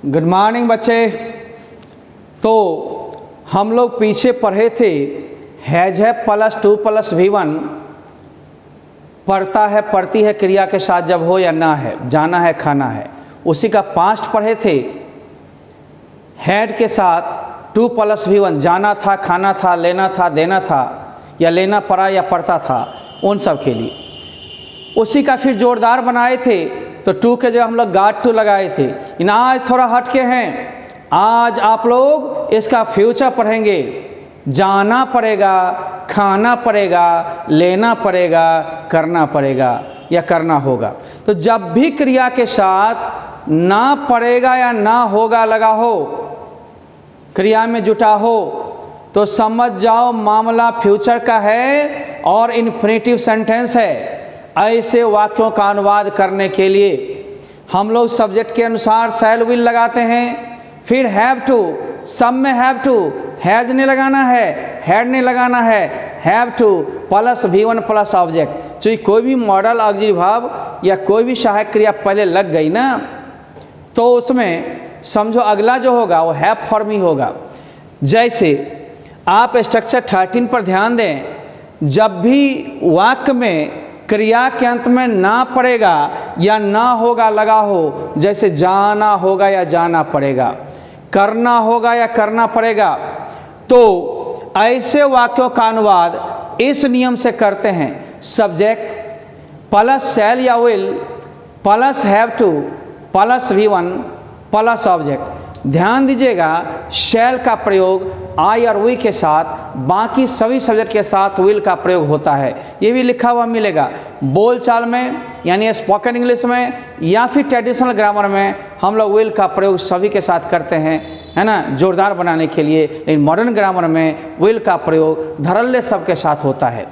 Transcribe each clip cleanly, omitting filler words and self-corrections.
Good morning बच्चे। तो हम लोग पीछे पढ़े थे हैज है प्लस टू प्लस V1 पढ़ता है पढ़ती है क्रिया के साथ जब हो या ना है, जाना है खाना है, उसी का पास्ट पढ़े थे। हैड के साथ टू प्लस V1 जाना था, खाना था, लेना था, देना था या लेना पड़ा या पड़ता था, उन सब के लिए उसी का फिर जोरदार बनाए थे। तो टू के जगह हम लोग गॉट टू लगाए थे। इन आज थोड़ा हट के हैं, आज आप लोग इसका फ्यूचर पढ़ेंगे। जाना पड़ेगा, खाना पड़ेगा, लेना पड़ेगा, करना पड़ेगा या करना होगा। तो जब भी क्रिया के साथ ना पड़ेगा या ना होगा लगा हो, क्रिया में जुटा हो, तो समझ जाओ मामला फ्यूचर का है और इन्फिनेटिव सेंटेंस है। ऐसे वाक्यों का अनुवाद करने के लिए हम लोग सब्जेक्ट के अनुसार शैल विल लगाते हैं, फिर हैव टू, सब में हैव टू, हैज नहीं लगाना है, हैड नहीं लगाना है, have two plus V1 plus object. तो कोई भी मॉडल ऑक्सिलरी वर्ब या कोई भी सहायक क्रिया पहले लग गई ना, तो उसमें समझो अगला जो होगा वो हैव फॉर्म ही होगा। जैसे आप स्ट्रक्चर 13 पर ध्यान दें, जब भी वाक्य में क्रिया के अंत में ना पड़ेगा या ना होगा लगा हो, जैसे जाना होगा या जाना पड़ेगा, करना होगा या करना पड़ेगा, तो ऐसे वाक्यों का अनुवाद इस नियम से करते हैं। सब्जेक्ट प्लस शैल या will plus have two plus V1 plus object. ध्यान दीजिएगा, शैल का प्रयोग आई और वी के साथ, बाकी सभी सब्जेक्ट के साथ विल का प्रयोग होता है। ये भी लिखा हुआ मिलेगा बोलचाल में, यानी स्पोकन इंग्लिश में या फिर ट्रेडिशनल ग्रामर में हम लोग विल का प्रयोग सभी के साथ करते हैं, है ना, जोरदार बनाने के लिए। लेकिन मॉडर्न ग्रामर में विल का प्रयोग धड़ल्ले सब के साथ होता है,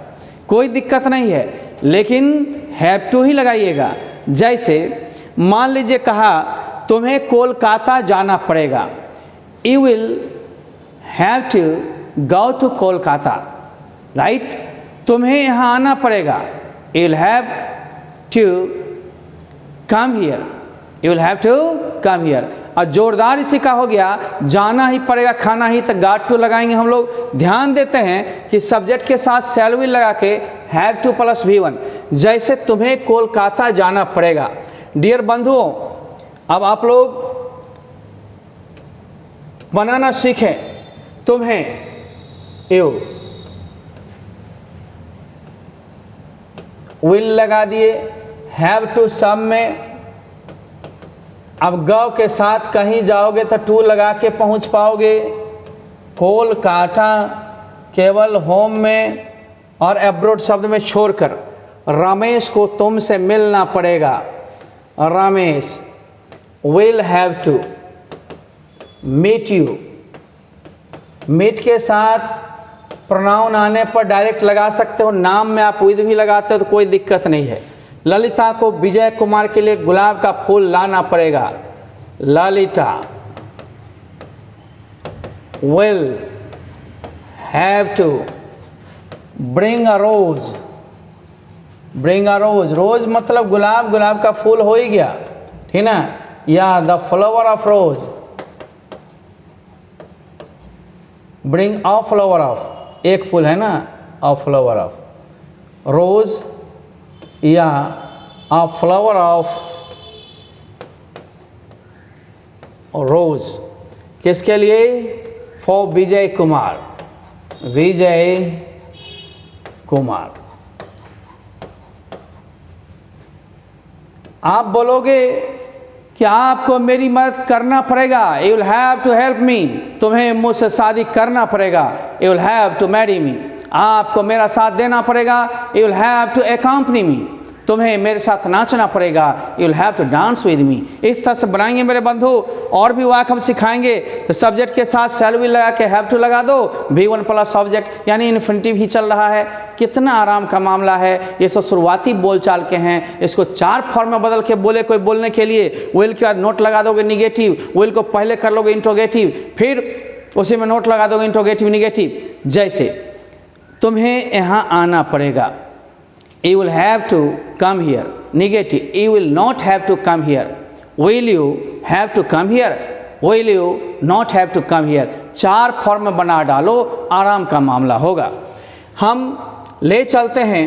कोई दिक्कत नहीं है, लेकिन हैव टू ही लगाइएगा। जैसे मान लीजिए कहा तुम्हें कोलकाता जाना पड़ेगा, you will have to go to Kolkata, right. तुम्हें यहाँ आना पड़ेगा, you will have to come here, you will have to come here. और जोरदार इसी का हो गया, जाना ही पड़ेगा, खाना ही, तो गॉट टू लगाएंगे हम लोग। ध्यान देते हैं कि सब्जेक्ट के साथ शैल विल लगा के हैव टू प्लस V1। जैसे तुम्हें कोलकाता जाना पड़ेगा। डियर बंधुओं, अब आप लोग बनाना सीखें। तुम्हें यू विल लगा दिए, हैव टू सब में। अब गौ के साथ कहीं जाओगे तो टू लगा के पहुंच पाओगे। कोलकाता केवल होम में और एब्रोड शब्द में छोड़कर। रमेश को तुमसे मिलना पड़ेगा, Ramesh will have to meet you। meet के साथ प्रोनाउन आने पर डायरेक्ट लगा सकते हो, नाम में आप विद भी लगाते हो तो कोई दिक्कत नहीं है। ललिता को विजय कुमार के लिए गुलाब का फूल लाना पड़ेगा, Lalita will have to bring a rose। bring a rose, रोज मतलब गुलाब, गुलाब का फूल हो ही गया, ठीक ना, या the flower of rose, bring a flower of, एक फूल है ना, अ फ्लावर ऑफ रोज या अ फ्लावर ऑफ रोज। किसके लिए? फॉर विजय कुमार, विजय कुमार। आप बोलोगे कि आपको मेरी मदद करना पड़ेगा, you will have to help me. तुम्हें मुझसे शादी करना पड़ेगा, you will have to marry me. आपको मेरा साथ देना पड़ेगा, you will have to accompany me. तुम्हें मेरे साथ नाचना पड़ेगा, you will have to dance with me. इस तरह से बनाएंगे मेरे बंधु। और भी वाक्य हम सिखाएंगे। तो सब्जेक्ट के साथ शैल विल लगा के हैव टू लगा दो, V1 प्लस ऑब्जेक्ट, यानी इन्फिनिटिव ही चल रहा है। कितना आराम का मामला है। ये सब शुरुआती बोलचाल के हैं। इसको 4 फॉर्म में बदल के बोले कोई बोलने के लिए, विल के बाद नोट लगा दोगे निगेटिव, विल को पहले कर लोगे इंट्रोगेटिव, फिर उसी में नोट लगा दोगे इंट्रोगेटिव निगेटिव। जैसे तुम्हें यहाँ आना पड़ेगा, you will have to come here, negative, you will not have to come here, will you have to come here, will you not have to come here. 4 form में बना डालो, आराम का मामला होगा। हम ले चलते हैं,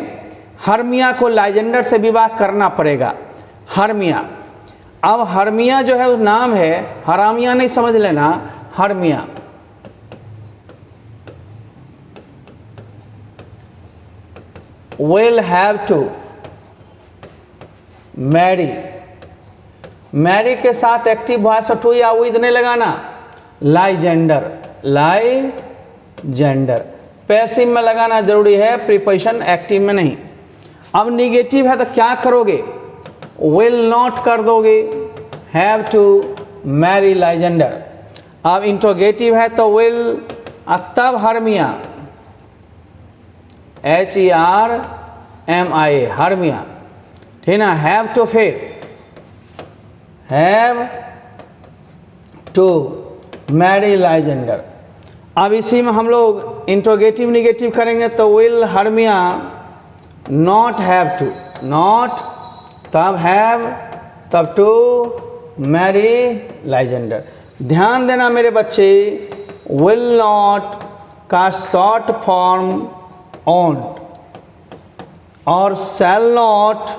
हर्मिया को लाइजेंडर से विवाह करना पड़ेगा। हर्मिया, अब हर्मिया जो है वो नाम है, हरामिया नहीं समझ लेना, Hermia. will have to marry, marry के साथ एक्टिव वॉइस टू या विद नहीं लगाना, लाइजेंडर, लाइजेंडर। पैसिव में लगाना जरूरी है, प्रीपोजिशन एक्टिव में नहीं। अब निगेटिव है तो क्या करोगे, विल नॉट कर दोगे, हैव टू मैरी लाइजेंडर। अब इंट्रोगेटिव है तो विल, तब हर्मिया, HERMIA, हर्मिया, ठीक ना। हैव टू, फिर हैव टू मैरी लाइजेंडर। अब इसी में हम लोग इंट्रोगेटिव निगेटिव करेंगे तो will Hermia not have to, not, तब हैव, तब टू मैरी लाइजेंडर। ध्यान देना मेरे बच्चे, विल नॉट का शॉर्ट फॉर्म ऑन्ट और शैल नॉट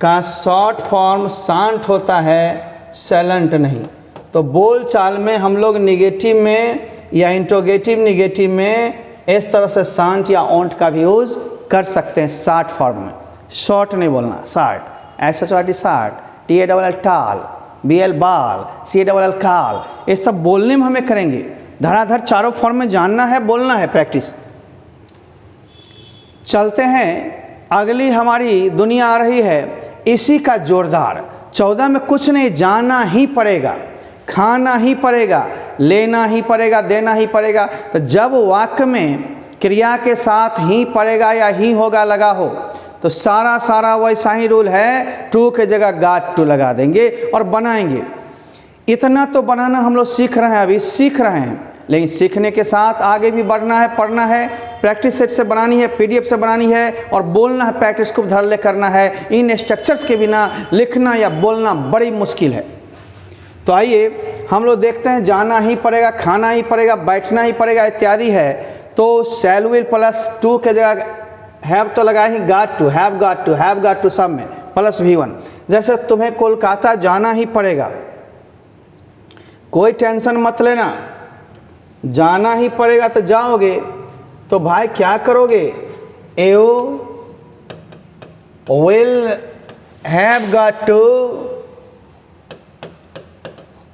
का शॉर्ट फॉर्म शांत होता है, सैलेंट नहीं। तो बोल चाल में हम लोग निगेटिव में या इंट्रोगेटिव निगेटिव में इस तरह से शांत या ऑन्ट का भी यूज़ कर सकते हैं शॉर्ट फॉर्म में। शॉर्ट नहीं बोलना, शॉर्ट, SHORT शॉर्ट, TALL टाल, BL बाल, CALL काल, ये सब बोलने में हमें करेंगे। धड़ाधड़ चारों फॉर्म में जानना है, बोलना है, प्रैक्टिस। चलते हैं, अगली हमारी दुनिया आ रही है इसी का जोरदार। 14 में कुछ नहीं, जाना ही पड़ेगा, खाना ही पड़ेगा, लेना ही पड़ेगा, देना ही पड़ेगा। तो जब वाक्य में क्रिया के साथ ही पड़ेगा या ही होगा लगा हो तो सारा वैसा ही रूल है, टू के जगह गॉट टू लगा देंगे और बनाएंगे। इतना तो बनाना हम लोग सीख रहे हैं, अभी सीख रहे हैं, लेकिन सीखने के साथ आगे भी बढ़ना है, पढ़ना है, प्रैक्टिस सेट से बनानी है, PDF से बनानी है और बोलना है, प्रैक्टिस को धर ले करना है। इन स्ट्रक्चर्स के बिना लिखना या बोलना बड़ी मुश्किल है। तो आइए हम लोग देखते हैं, जाना ही पड़ेगा, खाना ही पड़ेगा, बैठना ही पड़ेगा इत्यादि है। तो शैल विल प्लस टू के जगह हैव तो लगा ही, got to, have got to, have got to सब में प्लस V1। जैसे तुम्हें कोलकाता जाना ही पड़ेगा, कोई टेंशन मत लेना, जाना ही पड़ेगा तो जाओगे। तो भाई क्या करोगे, you will have got to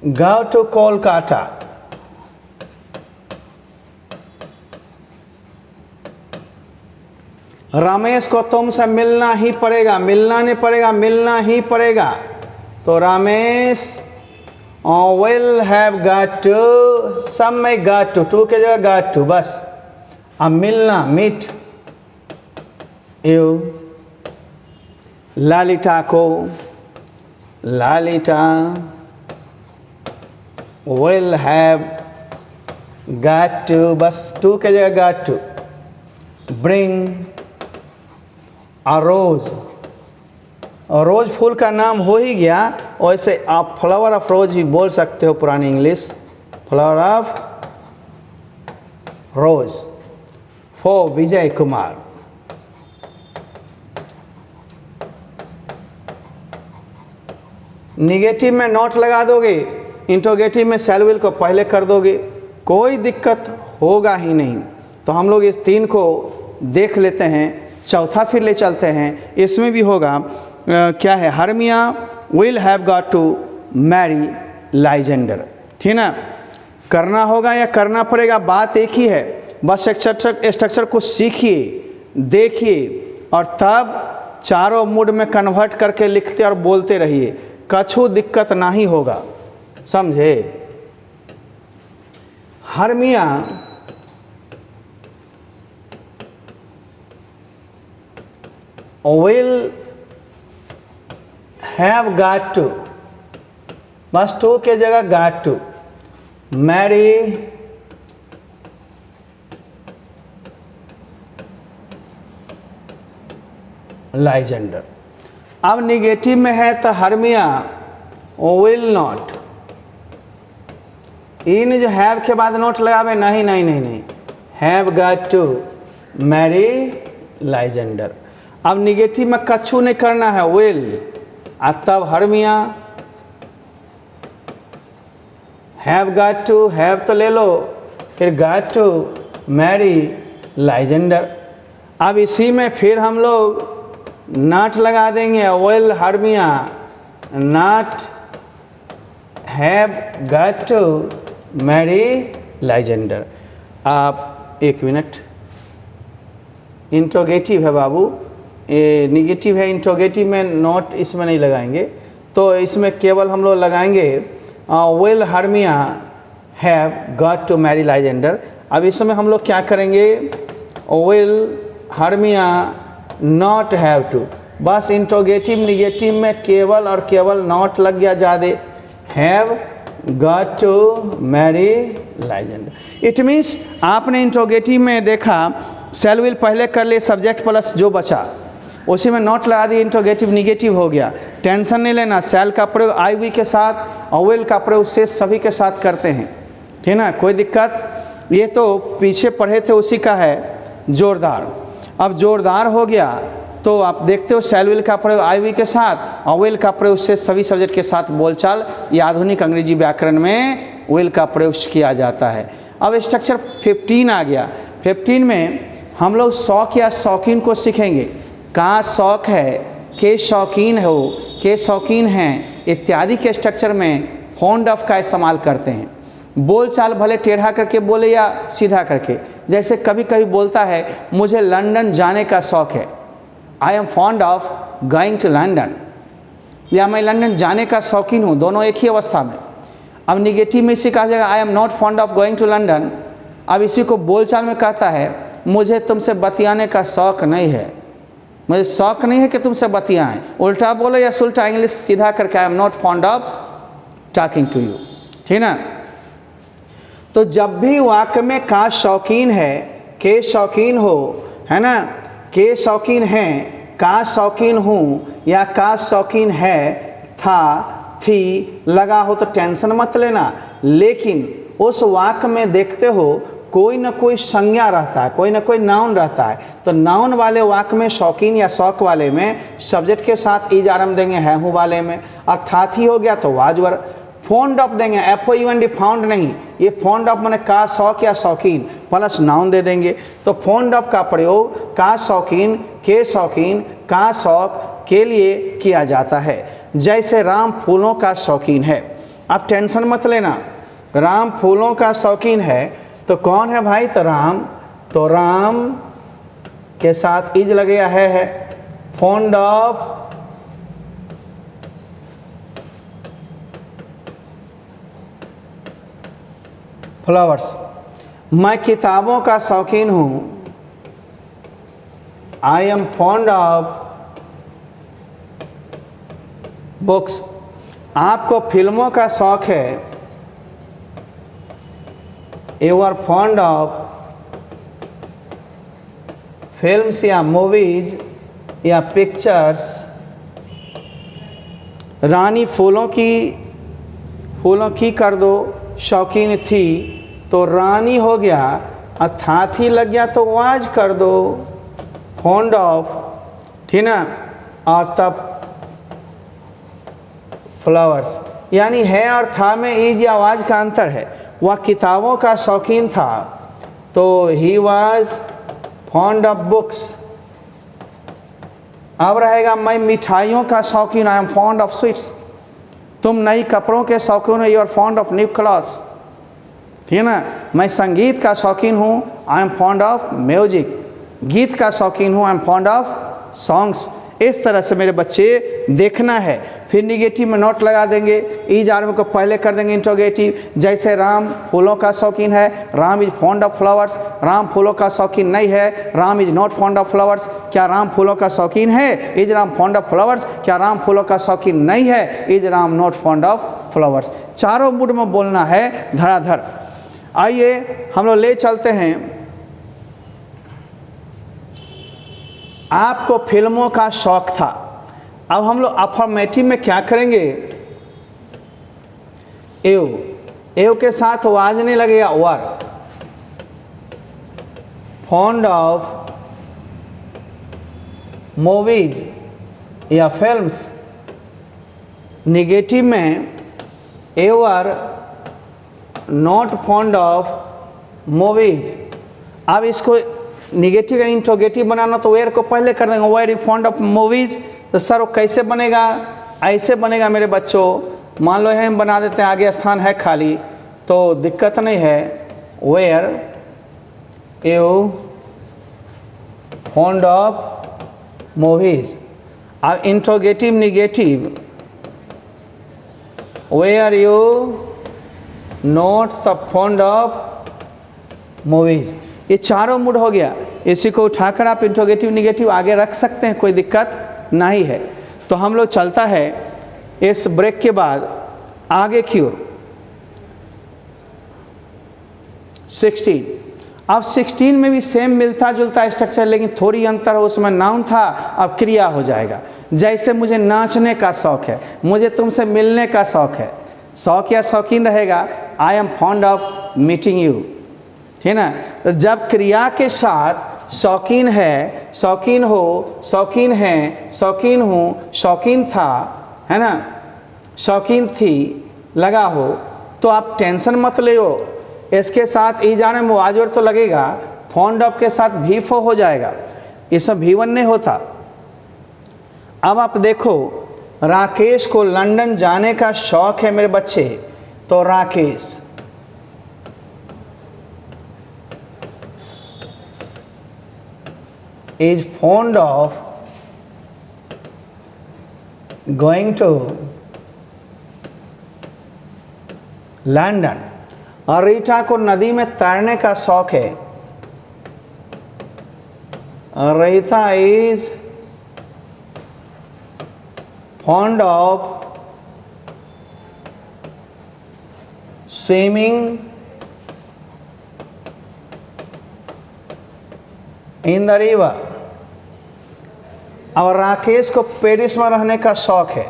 go to Kolkata. रमेश को तुमसे मिलना ही पड़ेगा, मिलना नहीं पड़ेगा, मिलना ही पड़ेगा। तो Ramesh will have got to, सब में गॉट टू, टू के जगह गॉट टू बस। अब मिलना, मीट, यू ललिता को, Lalita will have got to, बस टू के जगह got to. Bring a rose, rose फूल का नाम हो ही गया, वैसे आप फ्लावर ऑफ रोज भी बोल सकते हो, पुरानी English, flower of rose for Vijay Kumar. Negative में नॉट लगा दोगे, इंट्रोगेटिव में शैल विल को पहले कर दोगे, कोई दिक्कत होगा ही नहीं। तो हम लोग इस 3 को देख लेते हैं, चौथा फिर ले चलते हैं। इसमें भी होगा क्या है, Hermia will have got to marry Lysander, ठीक ना। करना होगा या करना पड़ेगा, बात एक ही है, बस स्ट्रक्चर को सीखिए, देखिए और तब चारों मूड में कन्वर्ट करके लिखते और बोलते रहिए, कछु दिक्कत ना ही होगा, समझे। Hermia will have got to, बस टू के जगह गॉट टू मैरी लाइजेंडर। अब निगेटिव में है तो हर्मिया विल नॉट, इन जो हैव के बाद नोट लगावे, नहीं नहीं नहीं नहीं, have got to marry Lysander. अब निगेटिव में कछु नहीं करना है, विल, तब Hermia, have got to, have तो ले लो, फिर गॉट टू मैरी लाइजेंडर। अब इसी में फिर हम लोग नॉट लगा देंगे, will Hermia not have got to marry Lysander. आप एक मिनट, इंट्रोगेटिव है बाबू, ये निगेटिव है, इंट्रोगेटिव में नॉट इसमें नहीं लगाएंगे, तो इसमें केवल हम लोग लगाएंगे will Hermia have got to marry Lysander. अब इसमें हम लोग क्या करेंगे, will Hermia not have to, बस इंट्रोगेटिव निगेटिव में केवल और केवल नॉट लग गया ज़्यादा, have got to marry Lysander. It means आपने इंट्रोगेटिव में देखा सेल विल पहले कर लिए, सब्जेक्ट प्लस जो बचा उसी में नॉट लगा दिए, इंट्रोगेटिव निगेटिव हो गया। टेंशन नहीं लेना, सेल का प्रयोग आई वी के साथ और विल का प्रयोग से सभी के साथ करते हैं, ठीक ना, कोई दिक्कत। ये तो पीछे पढ़े थे उसी का है जोरदार। अब जोरदार हो गया तो आप देखते हो सेल विल का प्रयोग आई वी के साथ और विल का प्रयोग से सभी सब्जेक्ट के साथ बोलचाल, ये आधुनिक अंग्रेजी व्याकरण में विल का प्रयोग किया जाता है। अब स्ट्रक्चर 15 आ गया। 15 में हम लोग शौक या शौकीन को सीखेंगे। का शौक है, के शौकीन हो, के शौकीन हैं इत्यादि के स्ट्रक्चर में फॉन्ड ऑफ का इस्तेमाल करते हैं। बोलचाल भले टेढ़ा करके बोले या सीधा करके, जैसे कभी कभी बोलता है मुझे लंदन जाने का शौक है, I am fond of going to London, या मैं लंदन जाने का शौकीन हूँ, दोनों एक ही अवस्था में। अब निगेटिव में इसी कहा जाएगा I am not fond of going to London. अब इसी को बोलचाल में कहता है मुझे तुमसे बतियाने का शौक नहीं है, मुझे शौक नहीं है कि तुमसे बतियाएं। उल्टा बोलो या सुल्टा इंग्लिश सीधा करके I am not fond of talking to you, ठीक ना। तो जब भी वाक्य में का शौकीन है, के शौकीन हो, है ना, के शौकीन हैं, का शौकीन हूँ या का शौकीन है, था, थी लगा हो तो टेंशन मत लेना। लेकिन उस वाक्य में देखते हो कोई ना कोई संज्ञा रहता है, कोई ना कोई नाउन रहता है, तो नाउन वाले वाक्य में शौकीन या शौक वाले में सब्जेक्ट के साथ ईज आरम्भ देंगे है हूँ वाले में, और था थी हो गया तो वाजवर। फॉन्ड ऑफ देंगे, FOUND फाउंड नहीं, ये फॉन्ड ऑफ मैंने का शौक या शौकीन प्लस नाउन दे देंगे। तो फॉन्ड ऑफ का प्रयोग का शौकीन, के शौकीन, का शौक के लिए किया जाता है। जैसे राम फूलों का शौकीन है। अब टेंशन मत लेना, राम फूलों का शौकीन है तो कौन है भाई, तो राम, तो राम के साथ इज लग गया है फॉन्ड ऑफ फ्लावर्स। मैं किताबों का शौकीन हूँ, I am fond of books. आपको फिल्मों का शौक है, you are fond of films या मूवीज या पिक्चर्स। रानी फूलों की कर दो, शौकीन थी तो रानी हो गया, अथाथी लग गया तो वाज कर दो, फॉन्ड ऑफ, ठीक ना, और तब फ्लावर्स। यानी है और था में ईज या आवाज का अंतर है। वह किताबों का शौकीन था तो he was fond of books. अब रहेगा मैं मिठाइयों का शौकीन, I am fond of sweets. तुम नई कपड़ों के शौकीन हो, you are fond of new clothes, ठीक है ना। मैं संगीत का शौकीन हूँ, I am fond of music. गीत का शौकीन हूँ, I am fond of songs. इस तरह से मेरे बच्चे देखना है। फिर निगेटिव में नोट लगा देंगे, ईज आर्म को पहले कर देंगे इंट्रोगेटिव। जैसे राम फूलों का शौकीन है, Ram is fond of flowers. Ram फूलों का शौकीन नहीं है, Ram is not fond of flowers. क्या राम फूलों का शौकीन है, is Ram fond of flowers. क्या राम फूलों का शौकीन नहीं है, is Ram not fond of flowers. चारों मूड में बोलना है धड़ाधड़। आइए हम लोग ले चलते हैं। आपको फिल्मों का शौक था, अब हम लोग अफर्मेटिव में क्या करेंगे, एव के साथ वाज नहीं लगेगा, वर। फॉन्ड ऑफ मूवीज या फिल्म्स, निगेटिव में ever not fond of movies. अब इसको निगेटिव का इंट्रोगेटिव बनाना तो वेयर को पहले कर देंगे, were you fond of movies. तो सर वो कैसे बनेगा? ऐसे बनेगा मेरे बच्चों, मान लो हम बना देते हैं, आगे स्थान है खाली तो दिक्कत नहीं है। Were you fond of movies. अब interrogative negative, were you not the fond of movies. ये चारों मूड हो गया। इसी को उठाकर आप इंट्रोगेटिव निगेटिव आगे रख सकते हैं, कोई दिक्कत नहीं है। तो हम लोग चलता है इस ब्रेक के बाद आगे की ओर। 16, अब 16 में भी सेम मिलता जुलता स्ट्रक्चर, लेकिन थोड़ी अंतर हो, उसमें नाउन था, अब क्रिया हो जाएगा। जैसे मुझे नाचने का शौक है, मुझे तुमसे मिलने का शौक है, शौक या शौकीन रहेगा, आई am fond of meeting you, ठीक ना। तो जब क्रिया के साथ शौकीन है, शौकीन हो, शौकीन है, शौकीन हूँ, शौकीन था, है ना, शौकीन थी लगा हो, तो आप टेंशन मत ले हो। इसके साथ ई जाने में वाजवर तो लगेगा, फॉन्ड ऑफ के साथ भी फो हो जाएगा, इसमें भी1 नहीं होता। अब आप देखो, राकेश को लंदन जाने का शौक है मेरे बच्चे, तो Rakesh is fond of going to London. और रीटा को नदी में तैरने का शौक है, Rita is fond of swimming in the river। और राकेश को पेरिस में रहने का शौक है,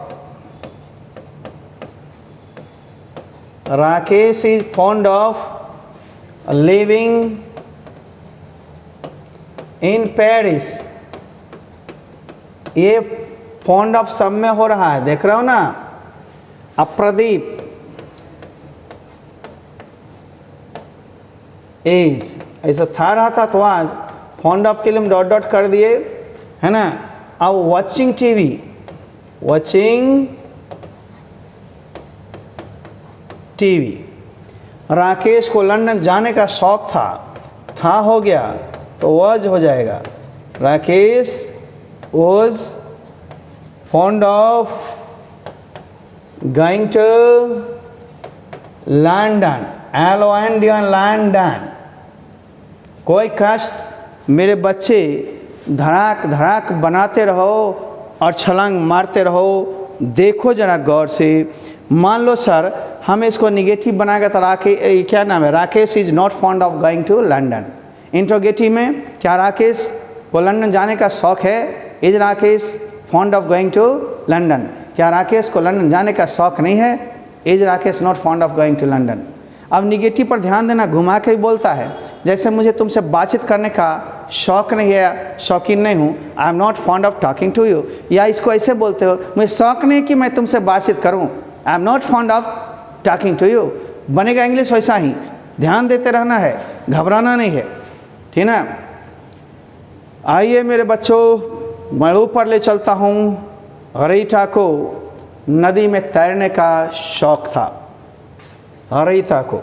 Rakesh is fond of living in Paris. ये फॉन्ड ऑफ सब में हो रहा है, देख रहे हो ना। अब प्रदीप इज, ऐसा था रहा था तो आज फॉन्ड ऑफ के लिए हम डॉट डॉट कर दिए, है ना। अब watching TV, watching TV. Rakesh को लंदन जाने का शौक था हो गया तो वॉज हो जाएगा, Rakesh was fond of going to London, LONDN London. कोई कष्ट मेरे बच्चे धड़ाक धड़ाक बनाते रहो और छलांग मारते रहो। देखो जरा गौर से, मान लो सर हम इसको निगेटिव बनाएगा तो क्या नाम है, Rakesh is not fond of going to London. Interrogative में क्या राकेश को लंदन जाने का शौक है, is Rakesh fond of going to London. क्या राकेश को लंदन जाने का शौक नहीं है, is Rakesh not fond of going to London. अब निगेटिव पर ध्यान देना, घुमा के भी बोलता है, जैसे मुझे तुमसे बातचीत करने का शौक नहीं है, शौकीन नहीं हूँ, I am not fond of talking to you. या इसको ऐसे बोलते हो, मुझे शौक नहीं कि मैं तुमसे बातचीत करूँ, I am not fond of talking to you. बनेगा इंग्लिश वैसा ही, ध्यान देते रहना है, घबराना नहीं है, ठीक ना। आइए मेरे बच्चों, मैं ऊपर ले चलता हूँ। रीटा को नदी में तैरने का शौक था, रीता को।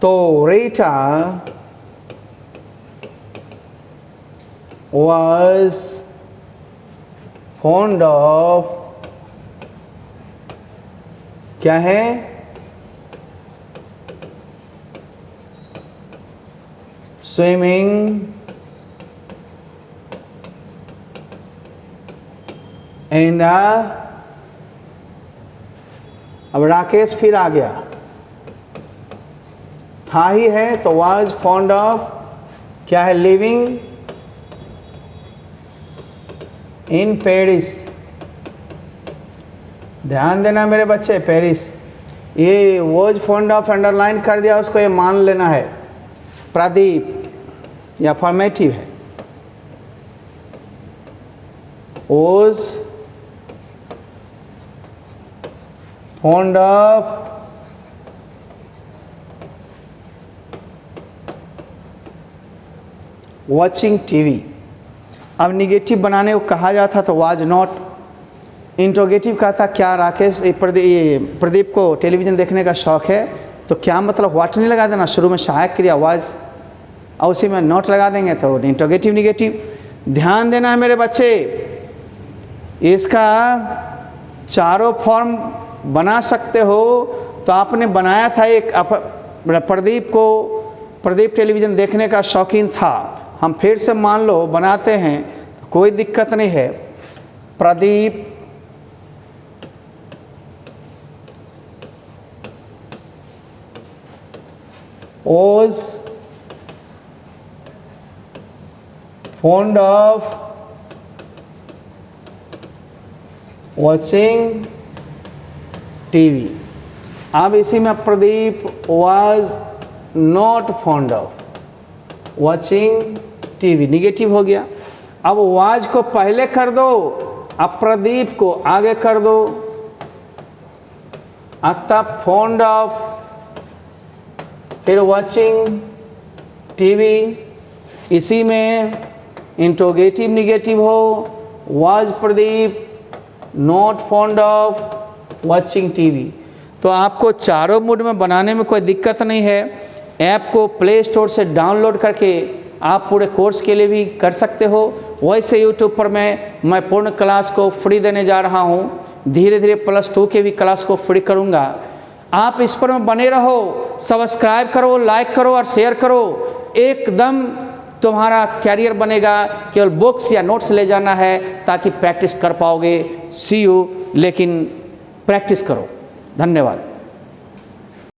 तो रीटा was fond of क्या है, स्विमिंग इन अब राकेश फिर आ गया, था ही है तो was fond of क्या है, लिविंग इन पेरिस। ध्यान देना मेरे बच्चे, पेरिस ये वॉज फॉन्ड ऑफ अंडरलाइन कर दिया, उसको ये मान लेना है। प्रदीप या फॉर्मेटिव है। Was fond of watching TV. अब निगेटिव बनाने को कहा जाता तो वाज नॉट। इंट्रोगेटिव का था क्या राकेश, प्रदीप को टेलीविज़न देखने का शौक़ है, तो क्या मतलब व्हाट नहीं लगा देना, शुरू में सहायक क्रिया वाज और उसी में नॉट लगा देंगे तो इंट्रोगेटिव निगेटिव। ध्यान देना है मेरे बच्चे, इसका चारों फॉर्म बना सकते हो। तो आपने बनाया था एक, प्रदीप टेलीविज़न देखने का शौकीन था, हम फिर से मान लो बनाते हैं, कोई दिक्कत नहीं है। Pradeep was fond of watching TV। अब इसी में Pradeep was not fond of watching TV, negative हो गया। अब was को पहले कर दो, अब प्रदीप को आगे कर दो, अतः fond of फिर वॉचिंग टीवी, इसी में इंट्रोगेटिव निगेटिव हो, was Pradeep not fond of watching TV. तो आपको चारों मूड में बनाने में कोई दिक्कत नहीं है। ऐप को प्ले स्टोर से डाउनलोड करके आप पूरे कोर्स के लिए भी कर सकते हो। वैसे यूट्यूब पर मैं पूर्ण क्लास को फ्री देने जा रहा हूँ, धीरे धीरे +2 के भी क्लास को फ्री करूँगा। आप इस पर में बने रहो, सब्सक्राइब करो, लाइक करो और शेयर करो, एकदम तुम्हारा कैरियर बनेगा। केवल बुक्स या नोट्स ले जाना है ताकि प्रैक्टिस कर पाओगे। सी यू, लेकिन प्रैक्टिस करो। धन्यवाद।